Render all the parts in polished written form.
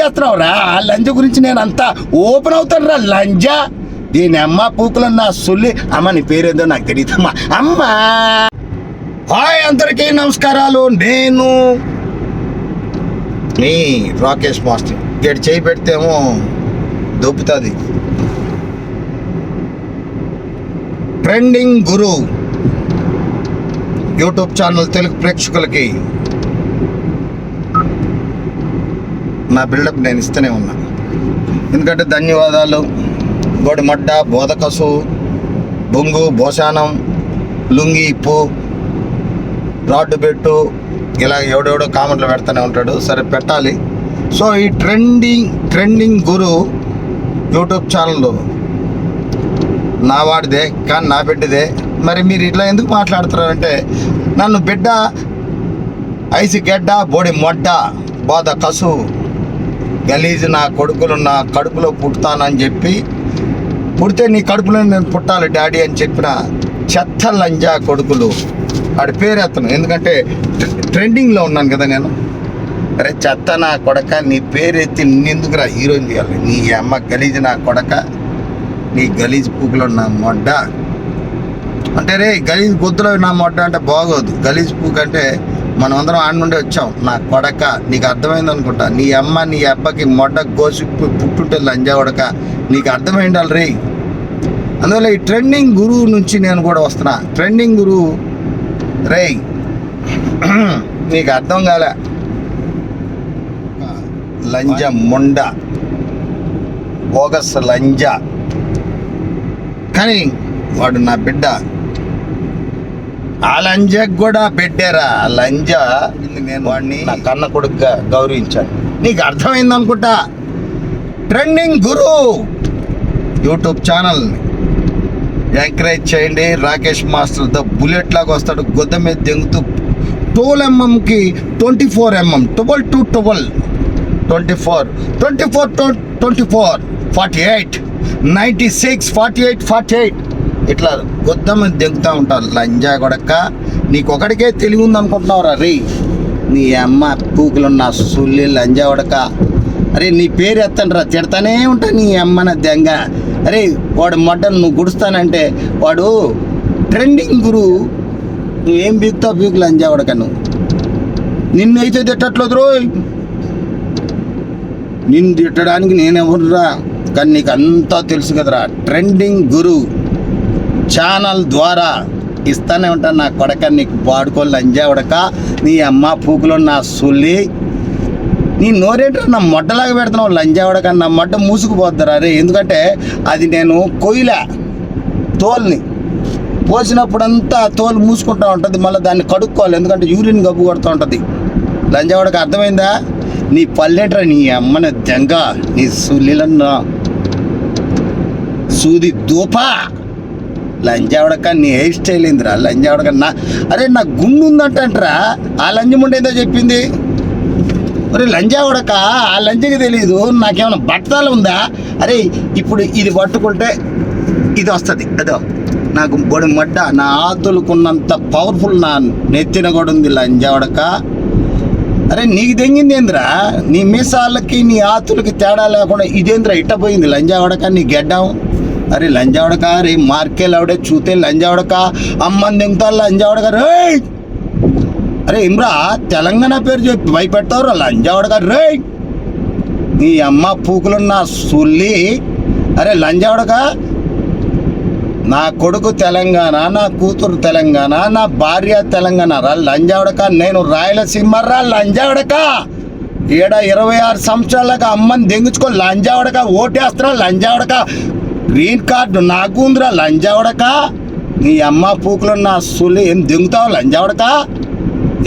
చేస్తున్నావు రా? ఆ లంజ గురించి నేను అంతా ఓపెన్ అవుతాను రా. లంజా దీని అమ్మ పూకులు నా సొల్లి. అమ్మ నీ పేరేందో నాకు తెలియదమ్మా. అమ్మా హాయ్ అందరికీ నమస్కారాలు. నేను మీ రాకేష్ మాస్టర్. గడి చేయి పెడితేమో దొబ్బుతుంది. ట్రెండింగ్ గురు యూట్యూబ్ ఛానల్ తెలుగు ప్రేక్షకులకి నా బిల్డప్ నేను ఇస్తూనే ఉన్నా. ఎందుకంటే ధన్యవాదాలు, గోడిమడ్డ, బోధకసు, బొంగు, బోసానం, లుంగి, ఇప్పు, రాడ్డు పెట్టు, ఇలా ఎవడెవడో కామెంట్లు పెడతానే ఉంటాడు. సరే పెట్టాలి. సో ఈ ట్రెండింగ్ గురు యూట్యూబ్ ఛానల్ నా వాడిదే, కానీ నా బిడ్డదే. మరి మీరు ఇట్లా ఎందుకు మాట్లాడుతున్నారంటే, నన్ను బిడ్డ, ఐసి గెడ్డ, బోడి మొడ్డ, బోధ కసు, గలీజు నా కొడుకులు నా కడుపులో పుడతానని చెప్పి, పుడితే నీ కడుపులో నేను పుట్టాలి డాడీ అని చెప్పిన చెత్త లంజా కొడుకులు. వాడి పేరు ఎత్తను, ఎందుకంటే ట్రెండింగ్లో ఉన్నాను కదా నేను. అరే చెత్త నా కొడక, నీ పేరు ఎత్తి నిన్నెందుకురా హీరోయిన్ చేయాలి? నీ అమ్మ గలీజు నా కొడక, నీ గలీజు పూకులో నా మొడ్డ అంటే. రే గలీజు గుద్దులో నా మొడ్డ అంటే బాగోదు. గలీజు పూకు అంటే మనం అందరం ఆడ నుండి వచ్చాం. నా కొడక నీకు అర్థమైంది అనుకుంటా. నీ అమ్మ నీ అబ్బకి మొడ్డ గోసి పుట్టుంటే లంజా కొడక, నీకు అర్థమైండాలి రే. అందువల్ల ఈ ట్రెండింగ్ గురువు నుంచి నేను కూడా వస్తున్నా. ట్రెండింగ్ గురువు రే, నీకు అర్థం కాలే. లంజ మొండ, బోగస్ లంజ. కానీ వాడు నా బిడ్డ. ఆ లంజకు కూడా పెట్టారా? లంజ నేను వాడిని నా కన్న కొడుకుగా గౌరవించాను. నీకు అర్థమైంది అనుకుంటా. ట్రెండింగ్ గురు యూట్యూబ్ ఛానల్ ఎంకరేజ్ చేయండి. రాకేష్ మాస్టర్ ద బుల్లెట్ లాగా వస్తాడు, గొద్ద మీద దెంగుతూ 12 mm 24 mm 12 to 12 24 24 to 24 48 96 48 48 ఇట్లా గొద్ద మీద దెంగుతూ ఉంటారు. లంజా కొడక్క, నీకు ఒకటికే తెలివి ఉంది అనుకుంటున్నావురా రే. నీ అమ్మ పూకులున్న సుల్లి లంజా కొడక. అరే నీ పేరు ఎత్తండి రా, తిడతానే ఉంటా నీ అమ్మన దెంగ. అరే వాడు మొడ్డను నువ్వు గుడుస్తానంటే వాడు ట్రెండింగ్ గురు. నువ్వేం బీగుతావు బీగులు లంజావడక. నువ్వు నిన్నైతే తిట్టట్లేదు రోయ్. నిన్ను తిట్టడానికి నేనెవరురా? కానీ నీకు అంతా తెలుసు కదరా. ట్రెండింగ్ గురు ఛానల్ ద్వారా ఇస్తానే ఉంటాను నా కొడక. నీకు పాడుకోవాలి లంజావడక. నీ అమ్మ పూకులో నా సొల్లి. నీ నోరేంటారు నా మొడ్డలాగా పెడుతున్నావు లంజావడక. నా మొడ్డ మూసుకుపోద్దారా రే. ఎందుకంటే అది నేను కొయ్యలే తోలుని పోసినప్పుడంతా తోలు మూసుకుంటూ ఉంటుంది. మళ్ళీ దాన్ని కడుక్కోవాలి, ఎందుకంటే యూరిన్ గబ్బు కొడుతూ ఉంటుంది. లంజావడక అర్థమైందా? నీ పల్లెట్రా నీ అమ్మని దెంగ, నీ సుల్లిలన్నా సూది దూప లంజావడక. నీ హెయిర్ స్టైల్ ఏందిరా లంజావడక? అరే నా గుండు ఉందంటరా. ఆ లంజముండేదో చెప్పింది. అరే లంజావడక, ఆ లంజకి తెలీదు. నాకేమైనా బట్టలు ఉందా? అరే ఇప్పుడు ఇది పట్టుకుంటే ఇది వస్తుంది. అదో నాకు బొడి మడ్డ, నా ఆతులకున్నంత పవర్ఫుల్ నా నెత్తిన కూడా ఉంది లంజావడక. అరే నీకు తెంగింది ఏందిరా? నీ మీసాలకి నీ ఆతులకి తేడా లేకుండా ఇదేంద్రా ఇట్ట పోయింది లంజావడక నీ గెడ్డం. అరే లంజావడక రే, మార్కెల్ ఆవిడే చూతే లంజావడక, అమ్మని దింగుతా లంజావడక రే. అరే ఇమ్రా తెలంగాణ పేరు చెప్పి భయపెడతావురా లంజావడక రే. నీ అమ్మ పూకులున్న సుల్లి. అరే లంజావడక, నా కొడుకు తెలంగాణ, నా కూతురు తెలంగాణ, నా భార్య తెలంగాణ రా లంజావడక. నేను రాయలసీమ రా లంజావడక. 26 సంవత్సరాలుగా అమ్మని దెంగుచుకో లంజావడక. ఓటేస్తున్నా లంజావడక. గ్రీన్ కార్డు నాకు ఉందిరా లంజావడక. నీ అమ్మ పూకులో నా సుల్లి. ఏం దెంగుతావు లంజావడక?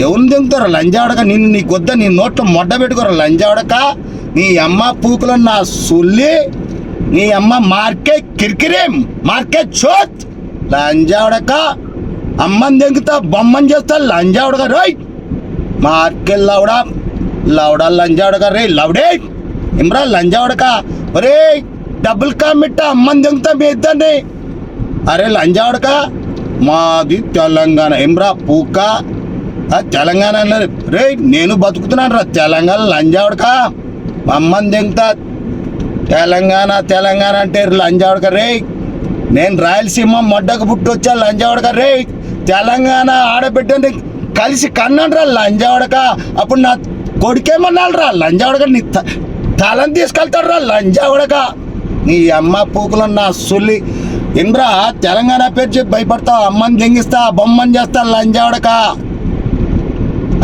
ఎవరిని దెంగుతారు లంజావడక? నిన్ను నీ గొద్ద నీ నోట్లో మొడ్డ పెట్టుకోరు లంజావడక. నీ అమ్మ పూకులో నా సుల్లి. నీ అమ్మ మార్కెట్ కిరికిరేం, మార్కెట్ చోత్ లంజావడక. అమ్మని దెంగుతా బొమ్మని చేస్తా లంజావడక రోయ్. మార్కెట్ లవడా లవడా లంజావడక రే. లవడే ఇమ్రా లంజావడక. ఒరే డబుల్ కామిట్ట అమ్మని దెంగుతా మీ ఇద్దరిని. అరే లంజావడక, మాది తెలంగాణ. ఇమ్రా పూక తెలంగాణ రే. నేను బతుకుతున్నాను రా తెలంగాణ లంజావడక. అమ్మని దింగుతా. తెలంగాణ తెలంగాణ అంటే లంజావడక రే. నేను రాయలసీమ మొడ్డకు పుట్టొచ్చా లంజావడక రే. తెలంగాణ ఆడబిడ్డని కలిసి కన్నాడు లంజావడక. అప్పుడు నా కొడుకేమన్నాడు రా లంజావడక. నీ తలని తీసుకెళ్తాడు రా లంజావడక. నీ అమ్మ పూకులు నా సొల్లి ఇంద్రా. తెలంగాణ పేరు చెప్పి భయపడతావు. అమ్మని దెంగిస్తా, బొమ్మని చేస్తా లంజావడక.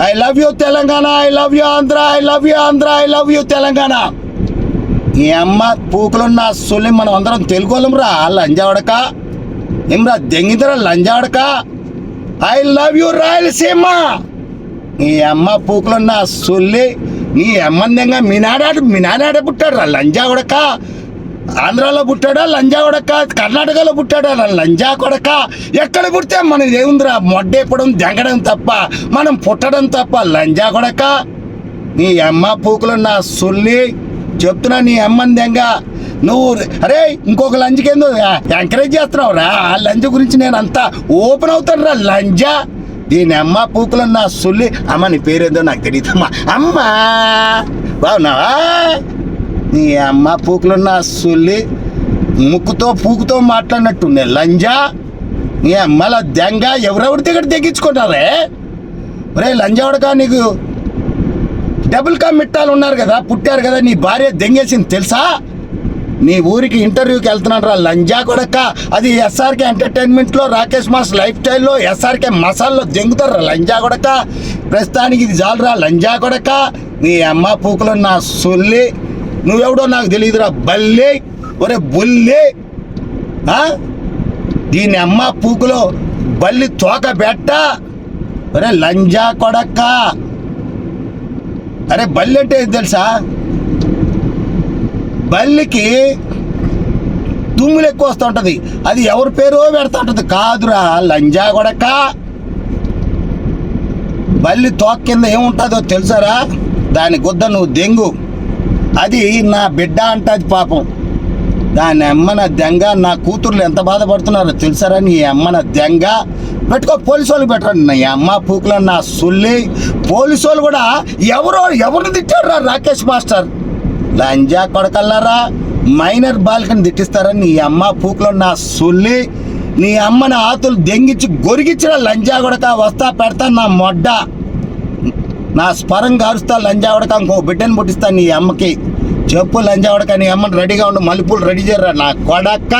I love you Telangana, I love you Andhra, I love you Andhra, I love you Telangana. ఈ అమ్మ పూకులున్న సొల్లి మనం అందరం తెలుగోళం రా లంజావడక. ఏమ్రా దెంగితరా లంజావడక. I love you Rayalaseema. నీ అమ్మ పూకులున్న సొల్లి. నీ అమ్మందంగా మినాడాడ పుట్టాడు రా లంజావడక. ఆంధ్రాలో పుట్టాడా లంజావడక, కర్ణాటకలో పుట్టాడా లంజా కొడక. ఎక్కడ పుడితే మనం ఏముందిరా మొడ్డేపడం దెంగడం తప్ప, మనం పుట్టడం తప్ప లంజా కొడక. నీ అమ్మ పూకులున్న సొల్లి చెప్తున్నా. నీ అమ్మని దెంగ నువ్వు. అరే ఇంకొక లంచ్కి ఏందో ఎంకరేజ్ చేస్తున్నావు రా. ఆ లంచ్ గురించి నేను అంతా ఓపెన్ అవుతాను రా లంజా. దీని అమ్మ పూకులున్న సొల్లి. అమ్మ నీ పేరేందో నాకు తెలియదమ్మా. అమ్మా బాగున్నావా? నీ అమ్మ పూకులున్న సొల్లి. ముక్కుతో పూకుతో మాట్లాడినట్టు నే లంజా. నీ అమ్మల దెంగ ఎవరెవరి దగ్గర తెగించుకుంటారే. రే లంజావడక, నీకు డబుల్ కా మిట్టాలు ఉన్నారు కదా, పుట్టారు కదా. నీ భార్య దెంగేసింది తెలుసా? నీ ఊరికి ఇంటర్వ్యూకి వెళ్తున్నాడు రా లంజా కొడక. అది ఎస్ఆర్కే ఎంటర్టైన్మెంట్లో, రాకేష్ మాస్ లైఫ్ స్టైల్లో, ఎస్ఆర్కే మసాల్లో దెంగుతారు రా లంజా కొడక. ప్రస్తుతానికి ఇది చాలురా లంజా కొడక. నీ అమ్మ పూకులో నా సొల్లి. నువ్వెవడో నాకు తెలియదురా బల్లి. ఒరే బుల్లి. దీని అమ్మ పూకులో బల్లి తోక బెట్ట. ఒరే లంజా కొడక. అరే బల్లి అంటే ఏది తెలుసా? బల్లికి తుమ్ములు ఎక్కువ వస్తూ ఉంటుంది. అది ఎవరి పేరో పెడతా ఉంటుంది. కాదురా లంజా కొడక. బల్లి తోక కింద ఏముంటుందో తెలుసారా? దాని గుద్ద నువ్వు దెంగు. అది నా బిడ్డ అంటది పాపం. దాని అమ్మన దెంగ. నా కూతుర్లు ఎంత బాధపడుతున్నారో తెలుసారా? నీ అమ్మన దెంగ. పెట్టుకో, పోలీసు వాళ్ళు పెట్టండి. నీ అమ్మ పూకులో నా సొల్లి. పోలీసు వాళ్ళు కూడా ఎవరిని తిట్టారు రా రాకేష్ మాస్టర్. లంజా కొడకల్లారా. మైనర్ బాలికని తిట్టిస్తారా? నీ అమ్మ పూకులో నా సొల్లి. నీ అమ్మని ఆతులు దెంగిచ్చి గొరిగిచ్చిన లంజా కొడక. వస్తా పెడతా నా మొడ్డ. నా స్పరం గారుస్తా లంజా కొడక. ఇంకో బిడ్డని పుట్టిస్తా నీ అమ్మకి. చెప్పు లంజా కొడక. నీ అమ్మని రెడీగా ఉండు. మల్లెపూలు రెడీ చేయరా నా కొడక.